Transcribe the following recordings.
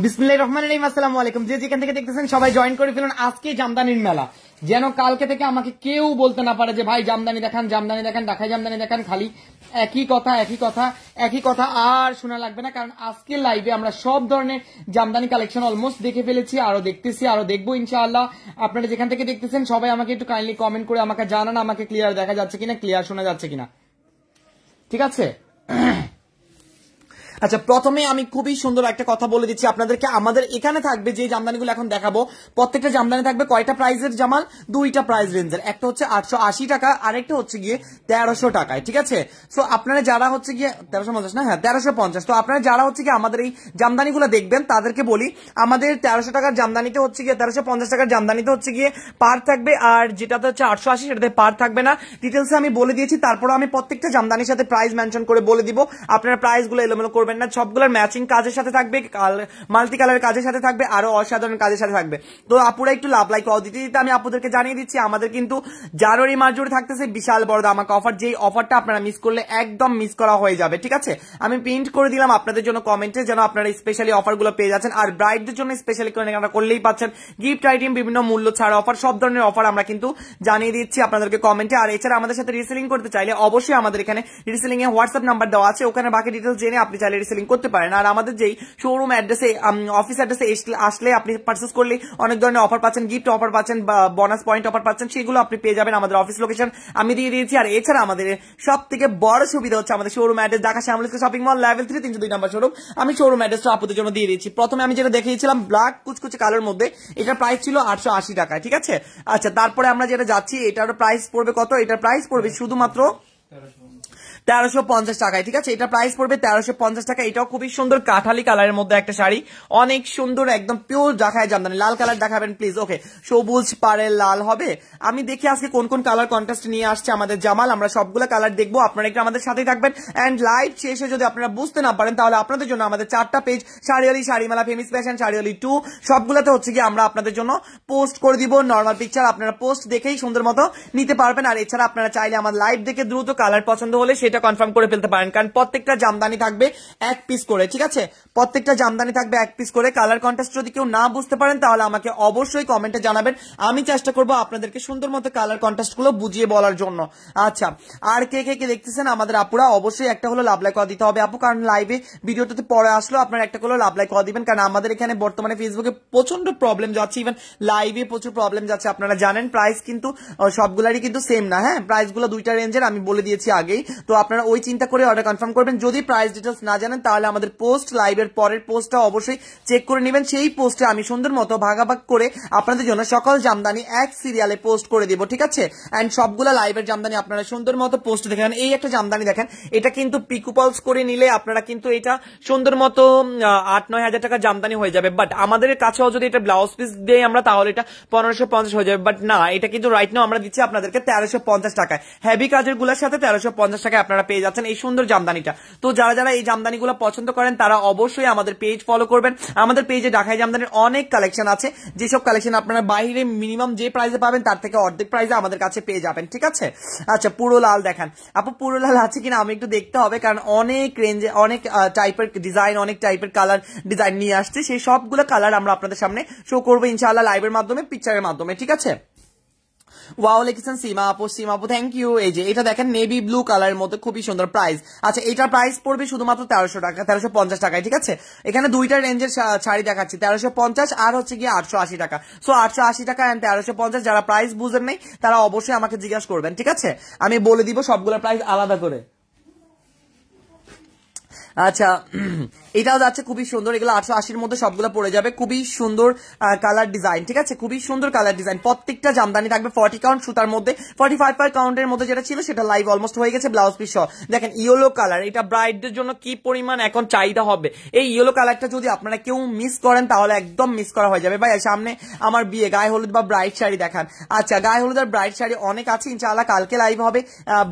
বিসমিল্লাহির রহমানির রহিম। আসসালামু আলাইকুম। যে যেখান থেকে দেখতেছেন সবাই জয়েন করে ফেলুন আজকে জামদানির মেলা, যেন কালকে থেকে আমাকে কেউ বলতে না পারে যে ভাই জামদানি দেখান, জামদানি দেখান, ঢাকায় জামদানি দেখান, খালি একই কথা একই কথা একই কথা আর শোনা লাগবে না। কারণ আজকে লাইভে আমরা সব ধরনের জামদানি কালেকশন অলমোস্ট দেখে ফেলেছি, আরো দেখতেছি, আরো দেখবো ইনশাআল্লাহ। আপনারা যেখান থেকে দেখতেছেন সবাই আমাকে একটু কাইন্ডলি কমেন্ট করে আমাকে জানান আমাকে ক্লিয়ার দেখা যাচ্ছে কিনা, ক্লিয়ার শোনা যাচ্ছে কিনা, ঠিক আছে? আচ্ছা, প্রথমে আমি খুবই সুন্দর একটা কথা বলে দিচ্ছি আপনাদেরকে। আমাদের এখানে থাকবে যে জামদানিগুলো এখন দেখাবো, প্রত্যেকটা জামদানি থাকবে কয়টা প্রাইজের জামাল? দুইটা প্রাইস রেঞ্জের, একটা হচ্ছে 880 টাকা, আরেকটা হচ্ছে গিয়ে 1300 টাকায়, ঠিক আছে? সো আপনারা যারা হচ্ছে গিয়ে 1350 না, হ্যাঁ 1350। তো আপনারা যারা হচ্ছে গিয়ে আমাদের এই জামদানিগুলো দেখবেন তাদেরকে বলি, আমাদের 1300 টাকার জামদানিতে হচ্ছে গিয়ে 1350 টাকার জামদানিতে হচ্ছে গিয়ে পার থাকবে, আর যেটাতে হচ্ছে 880 সেটাতে পার থাকবে না। ডিটেলসে আমি বলে দিয়েছি, তারপরে আমি প্রত্যেকটা জামদানির সাথে প্রাইস মেনশন করে বলে দিব। আপনারা প্রাইসগুলো এলোমেলো করবেন না, সবগুলোর ম্যাচিং কাজের সাথে থাকবে, মাল্টি কালারের কাজের সাথে থাকবে, আরো অসাধারণ কাজের সাথে থাকবে। তো আপুরা একটু লাভ লাইক দিতে দিতে আমি আপুদেরকে জানিয়ে দিচ্ছি, আমাদের কিন্তু জানুয়ারি মাস জুড়ে থাকতেছে বিশাল বড় ধামাকা অফার। যেই অফারটা আপনারা মিস করলে একদম মিস করা হয়ে যাবে, ঠিক আছে? আমি প্রিন্ট করে দিলাম আপনাদের জন্য কমেন্টে, যেন আপনারা স্পেশালি অফারগুলো পেয়ে যাচ্ছেন। আর ব্রাইডদের জন্য স্পেশালি কেনাকাটা করলেই পাচ্ছেন গিফট আইটেম, বিভিন্ন মূল্য ছাড় অফার, সব ধরনের অফার আমরা কিন্তু জানিয়ে দিচ্ছি আপনাদেরকে কমেন্টে। আর এছাড়া আমাদের সাথে রিসেলিং করতে চাইলে অবশ্যই আমাদের এখানে রিসেলিং এ হোয়াটসঅ্যাপ নাম্বার দেওয়া আছে, ওখানে বাকি ডিটেলস জেনে আপনি চাইলে রিসেলিং করতে পারেন। আর আমাদের যেই শোরুম অ্যাড্রেসে, অফিস অ্যাড্রেসে আসলে আপনি পারচেস করলে অনেক ধরনের অফার পাচ্ছেন, গিফট অফার পাচ্ছেন, বোনাস পয়েন্ট অফার পাচ্ছেন, সেগুলো আপনি পেয়ে যাবেন। আমাদের অফিস লোকেশন আমি দিয়ে দিয়েছি। আর এছাড়া আমাদের সব থেকে বড় সুবিধা হচ্ছে আমাদের showroom address Dhaka Shyamoli shopping mall level 3 302 নম্বর শোরুম। আমি শোরুম অ্যাড্রেসটা আপনাদের জন্য দিয়ে দিয়েছি। প্রথমে আমি যেটা দেখিয়েছিলাম ব্ল্যাক কুচকুচে কালার মধ্যে, এটার প্রাইস ছিল 880 টাকা, ঠিক আছে? আচ্ছা, তারপরে আমরা যেটা যাচ্ছি এটার প্রাইস পড়বে কত? এটার প্রাইস পড়বে শুধুমাত্র 1350 টাকায়, ঠিক আছে? এটা প্রাইস পড়বে 1350 টাকা। এটাও খুবই সুন্দর কাঠালি কালারের মধ্যে একটা শাড়ি, অনেক সুন্দর, একদম পিওর ঢাকায় জামদানি। লাল কালার দেখাবেন প্লিজ, ওকে? সবুজ পাড়ের লাল হবে। আমি দেখি আজকে কোন কোন কালার কন্ট্রাস্ট নিয়ে আসছে আমাদের জামাল, আমরা সবগুলো কালার দেখবো। আপনারা একটু আমাদের সাথেই থাকবেন। এন্ড লাইভ শেষে যদি আপনারা বুঝতে না পারেন তাহলে আপনাদের জন্য আমাদের 4টা পেজ, শাড়িওয়ালি, শাড়িমেলা, ফেমিস ফ্যাশন, শাড়িওয়ালি 2, সবগুলোতে হচ্ছে কি আমরা আপনাদের জন্য পোস্ট করে দিব নরমাল পিকচার। আপনারা পোস্ট দেখেই সুন্দর মতো নিতে পারবেন। আর এছাড়া আপনারা চাইলে আমার লাইভ দেখে দ্রুত কালার পছন্দ হলে সেটা কনফার্ম করে ফেলতে পারেন, কারণ প্রত্যেকটা জামদানি থাকবে এক পিস করে, ঠিক আছে? প্রত্যেকটা জামদানি থাকবে এক পিস করে। কালার কন্ট্রাস্ট যদি কেউ না বুঝতে পারেন তাহলে আমাকে অবশ্যই কমেন্টে জানাবেন, আমি চেষ্টা করবো আপনাদেরকে সুন্দর মতো কালার কন্ট্রাস্ট গুলো বুঝিয়ে বলার জন্য। আচ্ছা, আর কে কে কে দেখতেছেন আমাদের আপুরা, অবশ্যই একটা হলো লাভ লাইক করা দিতে হবে আপু, কারণ লাইভে ভিডিওটাতে পরে আসলো আপনারা একটা হলো লাভ লাইক করা দিবেন, কারণ আমাদের এখানে বর্তমানে ফেসবুকে প্রচন্ড প্রবলেম যাচ্ছে, ইভেন লাইভে প্রচুর প্রবলেম যাচ্ছে। আপনারা জানেন প্রাইস কিন্তু সবগুলারই কিন্তু সেম না, হ্যাঁ? প্রাইস গুলো দুইটা রেঞ্জের আমি বলে দিয়েছি আগেই, তো আপনারা ওই চিন্তা করে অর্ডার কনফার্ম করবেন। যদি প্রাইস ডিটেলস না জানেন তাহলে আমাদের পোস্ট, লাইভের পরের পোস্টটা অবশ্যই চেক করে নেবেন। সেই পোস্টে আমি সুন্দর মতো ভাগাভাগ করে আপনাদের জন্য সকল জামদানি এক সিরিয়ালে পোস্ট করে দিব, ঠিক আছে? এন্ড সবগুলা লাইভের জামদানি আপনারা সুন্দর মতো পোস্ট দেখেন। এই একটা জামদানি দেখেন, এটা কিন্তু পিকুপালস করে নিলে আপনারা কিন্তু এটা সুন্দর মতো 8-9 হাজার টাকা জামদানি হয়ে যাবে। বাট আমাদের কাছেও যদি এটা ব্লাউজ পিস দেই আমরা তাহলে এটা 1550 হয়ে যাবে। বাট না, এটা কিন্তু রাইট নাও আমরা দিচ্ছি আপনাদেরকে 1350 টাকায়। হেভি কাজের গুলার সাথে 1350 টাকায় আপনারা পেয়ে যাচ্ছেন এই সুন্দর জামদানিটা। তো যারা যারা এই জামদানিগুলো পছন্দ করেন তারা অবশ্যই আমাদের পেজ ফলো করবেন। আমাদের পেজে ঢাকায় জামদানির অনেক কালেকশন আছে, যেসব কালেকশন আপনারা বাইরে মিনিমাম যে প্রাইসে পাবেন তার থেকে অর্ধেক প্রাইসে আমাদের কাছে পেয়ে যাবেন, ঠিক আছে? আচ্ছা, পুরো লাল দেখান আপু, পুরো লাল আছে কিনা আমি একটু দেখতে হবে, কারণ অনেক রেঞ্জে অনেক টাইপের ডিজাইন, অনেক টাইপের কালার ডিজাইন নিয়ে আসছে। সেই সবগুলো কালার আমরা আপনাদের সামনে শো করবো ইনশাআল্লাহ লাইভের মাধ্যমে, পিকচারের মাধ্যমে, ঠিক আছে? ওয়াও লিখেছেন সীমা আপু, সীমা আপু থ্যাংক ইউ। এই যে এটা দেখেন নেভি ব্লু কালারের মধ্যে খুবই সুন্দর প্রাইস। আচ্ছা, এটার প্রাইস পড়বে শুধুমাত্র 1300 টাকা, 1350 টাকায়, ঠিক আছে? এখানে দুইটা রেঞ্জের শাড়ি দেখাচ্ছি, 1350 আর হচ্ছে গিয়ে 880 টাকা। সো 880 টাকা এন্ড 1350, যারা প্রাইস বুঝেন নাই তারা অবশ্যই আমাকে জিজ্ঞাসা করবেন, ঠিক আছে? আমি বলে দিব সবগুলো প্রাইস আলাদা করে। আচ্ছা, এটাও যাচ্ছে খুবই সুন্দর, এগুলো 880-র মধ্যে সবগুলো পড়ে যাবে, খুবই সুন্দর কালার ডিজাইন, ঠিক আছে, খুবই সুন্দর কালার ডিজাইন। প্রত্যেকটা জামদানি থাকবে 40 কাউন্ট সুতার মধ্যে, 45 কাউন্টের মধ্যে যেটা ছিল সেটা লাইভ অলমোস্ট হয়ে গেছে, ব্লাউজ পিস সহ। দেখেন ইয়েলো কালার, এটা ব্রাইডদের জন্য কি পরিমাণ এখন চাহিদা হবে। এই ইয়েলো কালারটা যদি আপনারা কেউ মিস করেন তাহলে একদম মিস করা হয়ে যাবে। ভাই সামনে আমার বিয়ে, গায়ে হলুদ বা ব্রাইড শাড়ি দেখান। আচ্ছা, গায়ে হলুদ আর ব্রাইড শাড়ি অনেক আছে, ইনশাআল্লাহ কালকে লাইভ হবে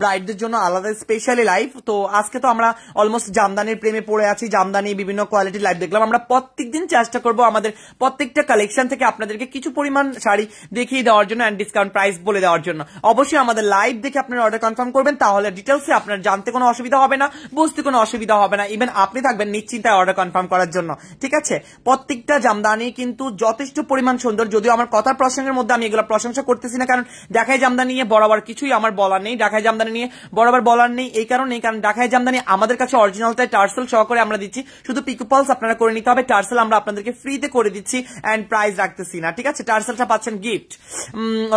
ব্রাইডদের জন্য আলাদা স্পেশালি লাইভ। তো আজকে তো আমরা অলমোস্ট জামদানির প্রেমে পড়ে আছি, জামদানি বিভিন্ন কোয়ালিটির লাইভ দেখলাম। আমরা প্রত্যেকদিন চেষ্টা করব আমাদের প্রত্যেকটা কালেকশন থেকে আপনাদেরকে কিছু পরিমাণ শাড়ি দেখিয়ে দেওয়ার জন্য এন্ড ডিসকাউন্ট প্রাইস বলে দেওয়ার জন্য। অবশ্যই আমাদের লাইভ দেখে আপনারা অর্ডার কনফার্ম করবেন, তাহলে ডিটেলসে আপনার জানতে কোনো অসুবিধা হবে না, বুঝতে কোনো অসুবিধা হবে না, ইভেন আপনি থাকবেন নিশ্চিন্তায় অর্ডার কনফার্ম করার জন্য, ঠিক আছে। প্রত্যেকটা জামদানি কিন্তু যথেষ্ট পরিমাণ সুন্দর, যদিও আমার কথার প্রসঙ্গের মধ্যে আমি এগুলো প্রশংসা করতেছি না, কারণ ঢাকাই জামদানি নিয়ে বরাবর কিছুই আমার বলার নেই, ঢাকাই জামদানি নিয়ে বরাবর বলার নেই এই কারণ ঢাকাই জামদানি আমাদের কাছে অরিজিনালটাই টার্সেল সহকারে আমরা দিচ্ছি, শুধু পিকোপালস আপনারা করে নিতে হবে, টার্সেল আমরা আপনাদেরকে ফ্রিতে করে দিচ্ছি এন্ড প্রাইস রাখতেছি না, ঠিক আছে, টার্সেলটা পাচ্ছেন গিফট।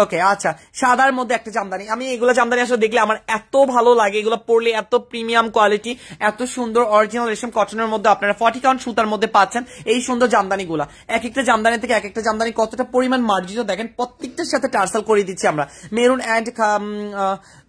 ওকে, আচ্ছা, সাদার মধ্যে একটা জামদানি, আমি এগুলো জামদানি আসলে দেখলে আমার এত ভালো লাগে, এগুলো পরলে এত প্রিমিয়াম কোয়ালিটি, এত সুন্দর অরিজিনাল রেশম কটনের মধ্যে আপনারা 40 কাউন্ট সুতার মধ্যে পাচ্ছেন এই সুন্দর জামদানিগুলা। এক একটা জামদানি থেকে এক একটা জামদানি কতটা পরিমাণ মার্জিত দেখেন, প্রত্যেকটার সাথে টার্সেল করে দিচ্ছি আমরা। মেরুন এন্ড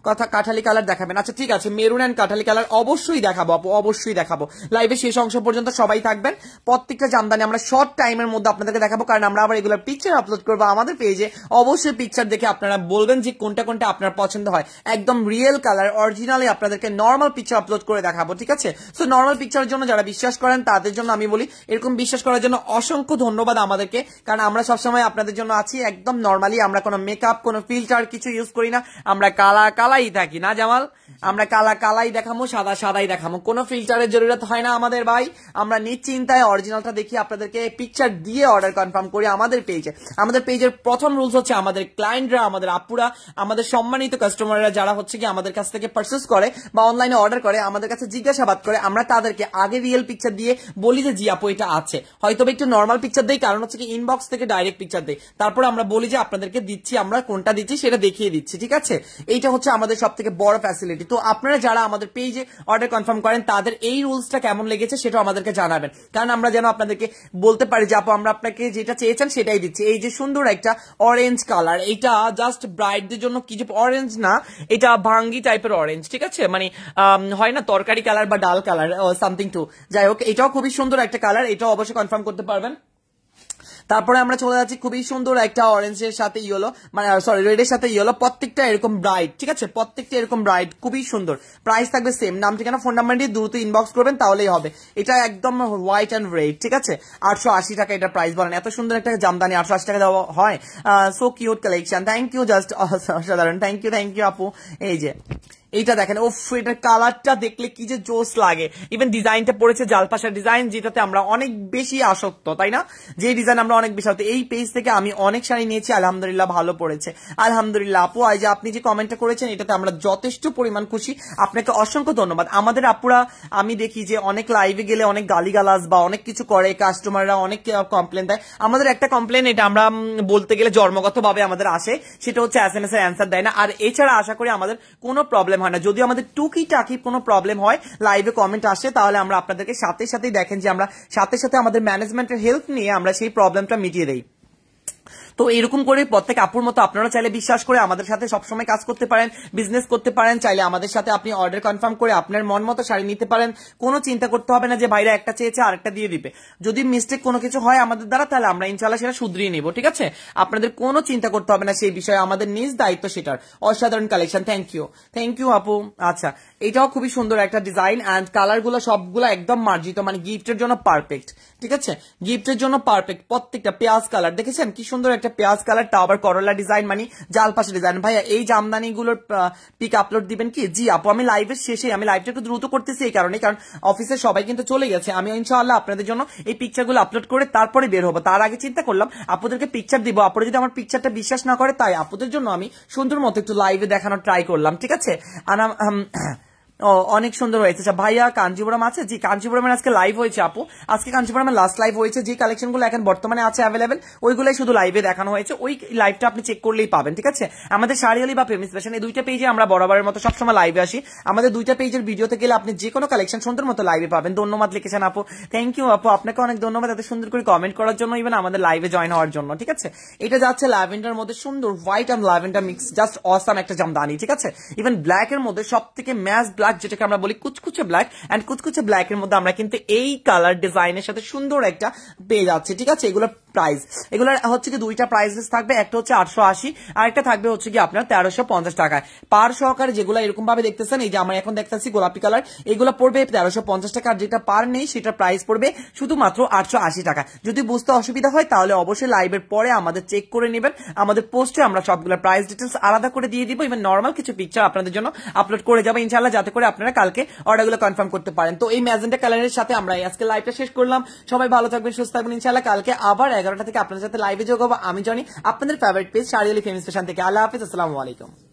কথা কাঠালি কালার দেখাবেন? আচ্ছা ঠিক আছে, মেরুন এন্ড কাঠালি কালার অবশ্যই দেখাবো আপু, অবশ্যই দেখাবো। লাইভে শেষ অংশ পর্যন্ত সবাই থাকবেন। প্রত্যেকটা জামদানি আমরা শর্ট টাইমের মধ্যে আপনাদেরকে দেখাবো, কারণ আমরা আবার এগুলোর পিকচার আপলোড করবো আমাদের পেজে। অবশ্যই পিকচার দেখে আপনারা বলবেন যে কোনটা কোনটা আপনার পছন্দ হয়। একদম রিয়েল কালার অরিজিনালি আপনাদেরকে নর্মাল পিকচার আপলোড করে দেখাবো, ঠিক আছে। সো নর্মাল পিকচারের জন্য যারা বিশ্বাস করেন তাদের জন্য আমি বলি, এরকম বিশ্বাস করার জন্য অসংখ্য ধন্যবাদ আমাদেরকে, কারণ আমরা সবসময় আপনাদের জন্য আছি একদম নর্মালি। আমরা কোনো মেকআপ, কোনো ফিল্টার কিছু ইউজ করি না, আমরা কালাই থাকি না জামাল, আমরা কালাই দেখাবো, সাদাই দেখাবো, কোনো ফিল্টারের জরুরত হয় না আমাদের ভাই। আমরা নিশ্চিন্তায় অরিজিনালটা দেখি আপনাদেরকে পিকচার দিয়ে অর্ডার কনফার্ম করি আমাদের পেজে। আমাদের পেজের প্রথম রুলস হচ্ছে আমাদের ক্লায়েন্টরা, আমাদের আপুরা, আমাদের সম্মানিত কাস্টমাররা যারা হচ্ছে কি আমাদের কাছ থেকে পারচেজ করে বা অনলাইনে অর্ডার করে, আমাদের কাছে জিজ্ঞাসাবাদ করে, আমরা তাদেরকে আগে রিয়েল পিকচার দিয়ে বলি যে জি আপু এটা আছে, হয়তো একটু নর্মাল পিকচার দেই, কারণ হচ্ছে কি ইনবক্স থেকে ডাইরেক্ট পিকচার দেই, তারপরে আমরা বলি যে আপনাদেরকে দিচ্ছি, আমরা কোনটা দিচ্ছি সেটা দেখিয়ে দিচ্ছি, ঠিক আছে। এইটা হচ্ছে আমাদের সব থেকে বড় ফ্যাসিলিটি। তো আপনারা যারা আমাদের পেজে অর্ডার কনফার্ম করেন তাদের এই রুলসটা কেমন লেগেছে সেটা আমাদেরকে জানাবেন, কারণ আমরা যেন আপনাদেরকে বলতে পারি যে আপু আমরা আপনাকে যেটা চেয়েছেন সেটাই দিচ্ছি। এই যে সুন্দর একটা অরেঞ্জ কালার, এটা জাস্ট ব্রাইডদের জন্য, কি যে অরেঞ্জ না, এটা ভাঙ্গি টাইপের অরেঞ্জ, ঠিক আছে, মানে হয় না তরকারি কালার বা ডাল কালার সামথিং টু, যাই হোক এটাও খুবই সুন্দর একটা কালার, এটাও অবশ্যই কনফার্ম করতে পারবেন। তারপরে আমরা চলে যাচ্ছি খুবই সুন্দর একটা অরেঞ্জের সাথে ইয়েলো, মানে সরি রেডের সাথে ইয়েলো, প্রত্যেকটা এরকম ব্রাইট, ঠিক আছে, প্রত্যেকটা এরকম ব্রাইট, খুবই সুন্দর। প্রাইস থাকবে সেম, নাম ঠিকানা ফোন নাম্বার দিয়ে দ্রুত ইনবক্স করবেন তাহলেই হবে। এটা একদম হোয়াইট অ্যান্ড রেড, ঠিক আছে, 880 টাকা এটা প্রাইস। বলেন এত সুন্দর একটা জামদানি 880 টাকা দেওয়া হয়? So cute collection, thank you, just অসাধারণ, থ্যাংক ইউ আপু। এই যে এইটা দেখেন, ওফ, এটার কালারটা দেখলে কি যে জোস লাগে। ইভেন ডিজাইনটা পড়েছে জালপাশার ডিজাইন, যেটাতে আমরা অনেক বেশি আসক্ত, তাই না, যে ডিজাইন আমরা অনেক বেশি আসক্ত। এই পেজ থেকে আমি অনেক শাড়ি নিয়েছি, আলহামদুলিল্লাহ ভালো পড়েছে, আলহামদুলিল্লাহ আপু। এই যে আপনি যে কমেন্টটা করেছেন এটাতে আমরা যথেষ্ট পরিমাণ খুশি, আপনাকে অসংখ্য ধন্যবাদ। আমাদের আপুরা আমি দেখি যে অনেক লাইভে গেলে অনেক গালিগালাজ বা অনেক কিছু করে, কাস্টমাররা অনেক কমপ্লেন দেয়। আমাদের একটা কমপ্লেন, এটা আমরা বলতে গেলে জন্মগতভাবে আমাদের আসে, সেটা হচ্ছে SMS এর অ্যান্সার দেয় না। আর এছাড়া আশা করি আমাদের কোনো প্রবলেম হয় না। যদিও আমাদের টুকিটাকি কোনো প্রবলেম হয়, লাইভে কমেন্ট আসে, তাহলে আমরা আপনাদেরকে সাথে সাথেই দেখেন যে আমরা সাথে সাথে আমাদের ম্যানেজমেন্টের হেল্প নিয়ে আমরা সেই প্রবলেমটা মিটিয়ে দেই। তো এরকম করে প্রত্যেক আপুর মতো আপনারা চাইলে বিশ্বাস করে আমাদের সাথে সবসময় কাজ করতে পারেন, বিজনেস করতে পারেন, চাইলে আমাদের সাথে আপনি অর্ডার কনফার্ম করে আপনার মন মতো শাড়ি নিতে পারেন। কোনো চিন্তা করতে হবে না যে ভাইরা একটা চেয়েছে আরেকটা দিয়ে দিবে। যদি মিস্টেক কোনো কিছু হয় আমাদের দ্বারা, তাহলে আমরা ইনশাআল্লাহ সেটা শুধরিয়ে নিব, ঠিক আছে। আপনাদের কোনো চিন্তা করতে হবে না সেই বিষয়ে, আমাদের নিজ দায়িত্ব সেটার। অসাধারণ কালেকশন, থ্যাংক ইউ আপু। আচ্ছা, এটাও খুবই সুন্দর একটা ডিজাইন অ্যান্ড কালার গুলো সবগুলো একদম মার্জিত, মানে গিফটের জন্য পারফেক্ট, ঠিক আছে, গিফটের জন্য পারফেক্ট। প্রত্যেকটা পেঁয়াজ কালার দেখেছেন কি সুন্দর একটা পেঁয়াজ কালার, তাও আবার করলা ডিজাইন, মানে জালপাশা ডিজাইন। ভাইয়া এই জামদানি গুলোর পিক আপলোড দিবেন কি? জি আপু, আমি লাইভের শেষে, আমি লাইভটা একটু দ্রুত করতেছি এই কারণে, কারণ অফিসে সবাই কিন্তু চলে গেছে। আমি ইনশাআল্লাহ আপনাদের জন্য এই পিকচার গুলো আপলোড করে তারপরে বের হবো। তার আগে চিন্তা করলাম আপুদেরকে পিকচার দিব, আপুরা যদি আমার পিকচারটা বিশ্বাস না করে, তাই আপুদের জন্য আমি সুন্দর মতো একটু লাইভে দেখানোর ট্রাই করলাম, ঠিক আছে। অনেক সুন্দর হয়েছে। আচ্ছা ভাইয়া কাঞ্জিপুরম আছে? জি কাঞ্জিপুরমের আজকে লাইভ হয়েছে আপু, আজকে কাঞ্জিপুরমের লাস্ট লাইভ হয়েছে। যে কালেকশন গুলো এখন বর্তমানে আছে অ্যাভেলেবেল ওইগুলাই শুধু লাইভে দেখানো হয়েছে, ওই লাইভটা আপনি চেক করলেই পাবেন, ঠিক আছে। আমাদের শাড়িয়ালি বা ফেমিস ফ্যাশন এই দুইটা পেজে আমরা বরাবরের মতো সবসময় লাইভে আসি। আমাদের দুইটা পেজের ভিডিওতে গেলে আপনি যে কোনো কালেকশন সুন্দর মতো লাইভে পাবেন। ধন্যবাদ লিখেছেন আপু, থ্যাংক ইউ আপু, আপনাকে অনেক ধন্যবাদ এত সুন্দর করে কমেন্ট করার জন্য, ইভেন আমাদের লাইভে জয়েন হওয়ার জন্য, ঠিক আছে। এটা যাচ্ছে ল্যাভেন্ডার মধ্যে সুন্দর white and lavender mix, just awesome একটা জামদানি, ঠিক আছে। ইভেন ব্ল্যাক এর মধ্যে সব থেকে ম্যাচ ব্ল্যাক যেটাকে আমরা বলি কুচকুচে ব্ল্যাক, এন্ড কুচকুচে ব্ল্যাক এর মধ্যে আমরা কিন্তু এই কালার ডিজাইনের সাথে সুন্দর একটা পেয়ে যাচ্ছে, ঠিক আছে। এগুলো প্রাইস, এগুলোর হচ্ছে কি দুইটা প্রাইস থাকবে, একটা হচ্ছে 880 আর একটা থাকবে হচ্ছে কি আপনার 1350 টাকায় পার সহকারে। যেগুলো এরকম ভাবে দেখতেছেন, এই যে আমরা এখন দেখতেছি গোলাপি কালার, এগুলো পড়বে 1350 টাকা, আর যেটা পার নেই সেটা প্রাইস পড়বে শুধুমাত্র 880 টাকা। যদি বুঝতে অসুবিধা হয় তাহলে অবশ্যই লাইভের পরে আমাদের চেক করে নেবেন, আমাদের পোস্টে আমরা সবগুলো প্রাইস ডিটেলস আলাদা করে দিয়ে দিব, ইভেন নর্মাল কিছু পিকচার আপনাদের জন্য আপলোড করে যাবো ইনশাআল্লাহ, যাতে করে আপনারা কালকে অর্ডারগুলো কনফার্ম করতে পারেন। তো এই ম্যাজেন্টা কালারের সাথে আমরা আজকে লাইভটা শেষ করলাম। সবাই ভালো থাকবেন, সুস্থ থাকবেন, ইনশাআল্লাহ কালকে আবার 11টা থেকে আপনাদের সাথে লাইভে যোগ হবো। আমি জানি আপনাদের ফেভারিট পেজ শাড়িয়ালি ফেমিস ফ্যাশন থেকে। আল্লাহ হাফেজ, আসসালামু আলাইকুম।